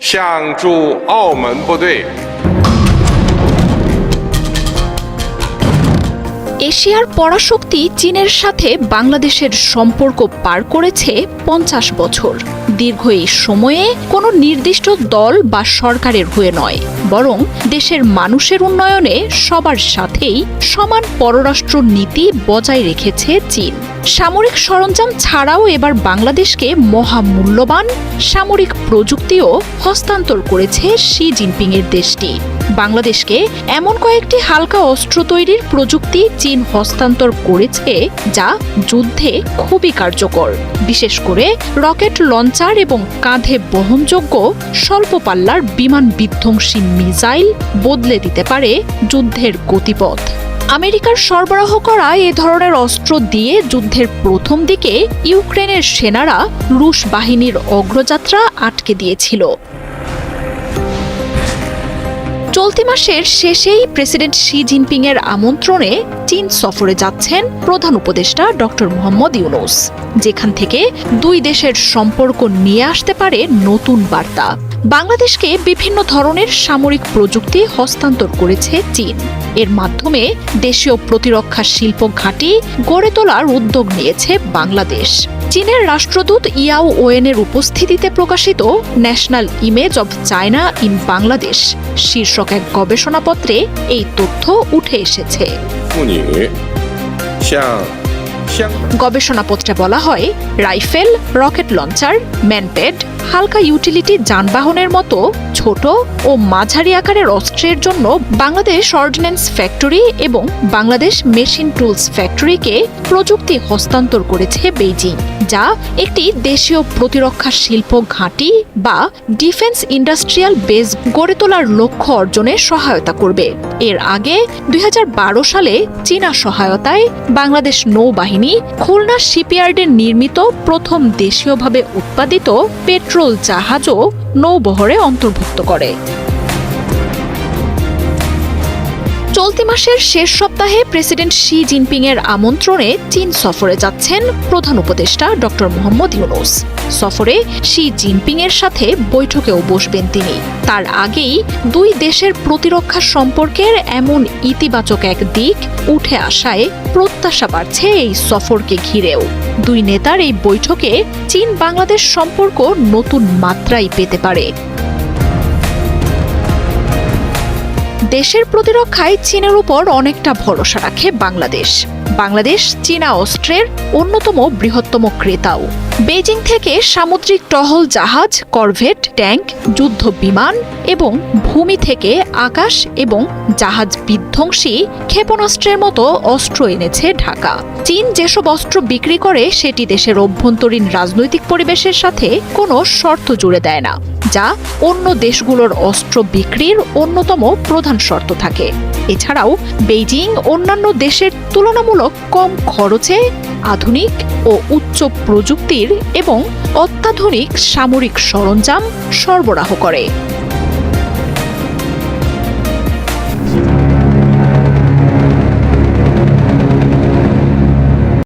向驻澳门部队。 এশিয়ার পরাশক্তি চীনের সাথে বাংলাদেশের সম্পর্ক পার করেছে ৫০ বছর। দীর্ঘ এই সময়ে কোনো নির্দিষ্ট দল বা সরকারের হয়ে নয়, বরং দেশের মানুষের উন্নয়নে সবার সাথেই সমান পররাষ্ট্র নীতি বজায় রেখেছে চীন। সামরিক সরঞ্জাম ছাড়াও এবার বাংলাদেশকে মহামূল্যবান সামরিক প্রযুক্তিও হস্তান্তর করেছে শি জিনপিংয়ের দেশটি। বাংলাদেশকে এমন কয়েকটি হালকা অস্ত্র তৈরির প্রযুক্তি চীন হস্তান্তর করেছে যা যুদ্ধে খুবই কার্যকর, বিশেষ করে রকেট লঞ্চার এবং কাঁধে বহনযোগ্য স্বল্প পাল্লার বিমান বিধ্বংসী মিসাইল বদলে দিতে পারে যুদ্ধের গতিপথ। আমেরিকার সরবরাহ করা এ ধরনের অস্ত্র দিয়ে যুদ্ধের প্রথম দিকে ইউক্রেনের সেনারা রুশ বাহিনীর অগ্রযাত্রা আটকে দিয়েছিল। চলতি মাসের শেষেই প্রেসিডেন্ট শি জিনপিংয়ের আমন্ত্রণে চীন সফরে যাচ্ছেন প্রধান উপদেষ্টা ডক্টর মোহাম্মদ ইউনূস, যেখান থেকে দুই দেশের সম্পর্ক নিয়ে আসতে পারে নতুন বার্তা। বাংলাদেশকে বিভিন্ন ধরনের সামরিক প্রযুক্তি হস্তান্তর করেছে চীন। এর মাধ্যমে দেশীয় প্রতিরক্ষা শিল্প ঘাঁটি গড়ে তোলার উদ্যোগ নিয়েছে বাংলাদেশ। চীনের রাষ্ট্রদূত ইয়াও ওয়েনের উপস্থিতিতে প্রকাশিত national image of China in Bangladesh শীর্ষক এক গবেষণাপত্রে এই তথ্য উঠে এসেছে। গবেষণাপত্রে বলা হয়, রাইফেল, রকেট লঞ্চার, ম্যানপেড, হালকা ইউটিলিটি যানবাহনের মতো ছোট ও মাঝারি আকারের অস্ত্রের জন্য বাংলাদেশ অর্ডিন্যান্স ফ্যাক্টরি এবং বাংলাদেশ মেশিন টুলস ফ্যাক্টরিকে প্রযুক্তি হস্তান্তর করেছে বেইজিং, যা একটি দেশীয় প্রতিরক্ষা শিল্প ঘাঁটি বা ডিফেন্স ইন্ডাস্ট্রিয়াল বেস গড়ে তোলার লক্ষ্য অর্জনে সহায়তা করবে। এর আগে ২০১২ সালে চীনা সহায়তায় বাংলাদেশ নৌবাহিনী খুলনা শিপইয়ার্ডে নির্মিত প্রথম দেশীয়ভাবে উৎপাদিত পেট্রোল জাহাজও নৌবহরে অন্তর্ভুক্ত করে। চলতি মাসের শেষ সপ্তাহে প্রেসিডেন্ট শি জিনপিংয়ের আমন্ত্রণে চীন সফরে যাচ্ছেন প্রধান উপদেষ্টা ডক্টর মোহাম্মদ ইউনূস। সফরে শি জিনপিংয়ের সাথে বৈঠকেও বসবেন তিনি। তার আগেই দুই দেশের প্রতিরক্ষা সম্পর্কের এমন ইতিবাচক এক দিক উঠে আসায় প্রত্যাশা বাড়ছে এই সফরকে ঘিরেও। দুই নেতার এই বৈঠকে চীন বাংলাদেশ সম্পর্ক নতুন মাত্রায় পেতে পারে। দেশের প্রতিরক্ষায় চীনের উপর অনেকটা ভরসা রাখে বাংলাদেশ। বাংলাদেশ চীনা অস্ত্রের অন্যতম বৃহত্তম ক্রেতাও। বেইজিং থেকে সামুদ্রিক টহল জাহাজ, করভেট, ট্যাঙ্ক, যুদ্ধ বিমান এবং ভূমি থেকে আকাশ এবং জাহাজ বিধ্বংসী ক্ষেপণাস্ত্রের মতো অস্ত্র এনেছে ঢাকা। চীন যেসব অস্ত্র বিক্রি করে সেটি দেশের অভ্যন্তরীণ রাজনৈতিক পরিবেশের সাথে কোনো শর্ত জুড়ে দেয় না, যা অন্য দেশগুলোর অস্ত্র বিক্রির অন্যতম প্রধান শর্ত থাকে। এছাড়াও বেইজিং অন্যান্য দেশের তুলনামূলক কম খরচে আধুনিক ও উচ্চ প্রযুক্তির এবং অত্যাধুনিক সামরিক সরঞ্জাম সরবরাহ করে।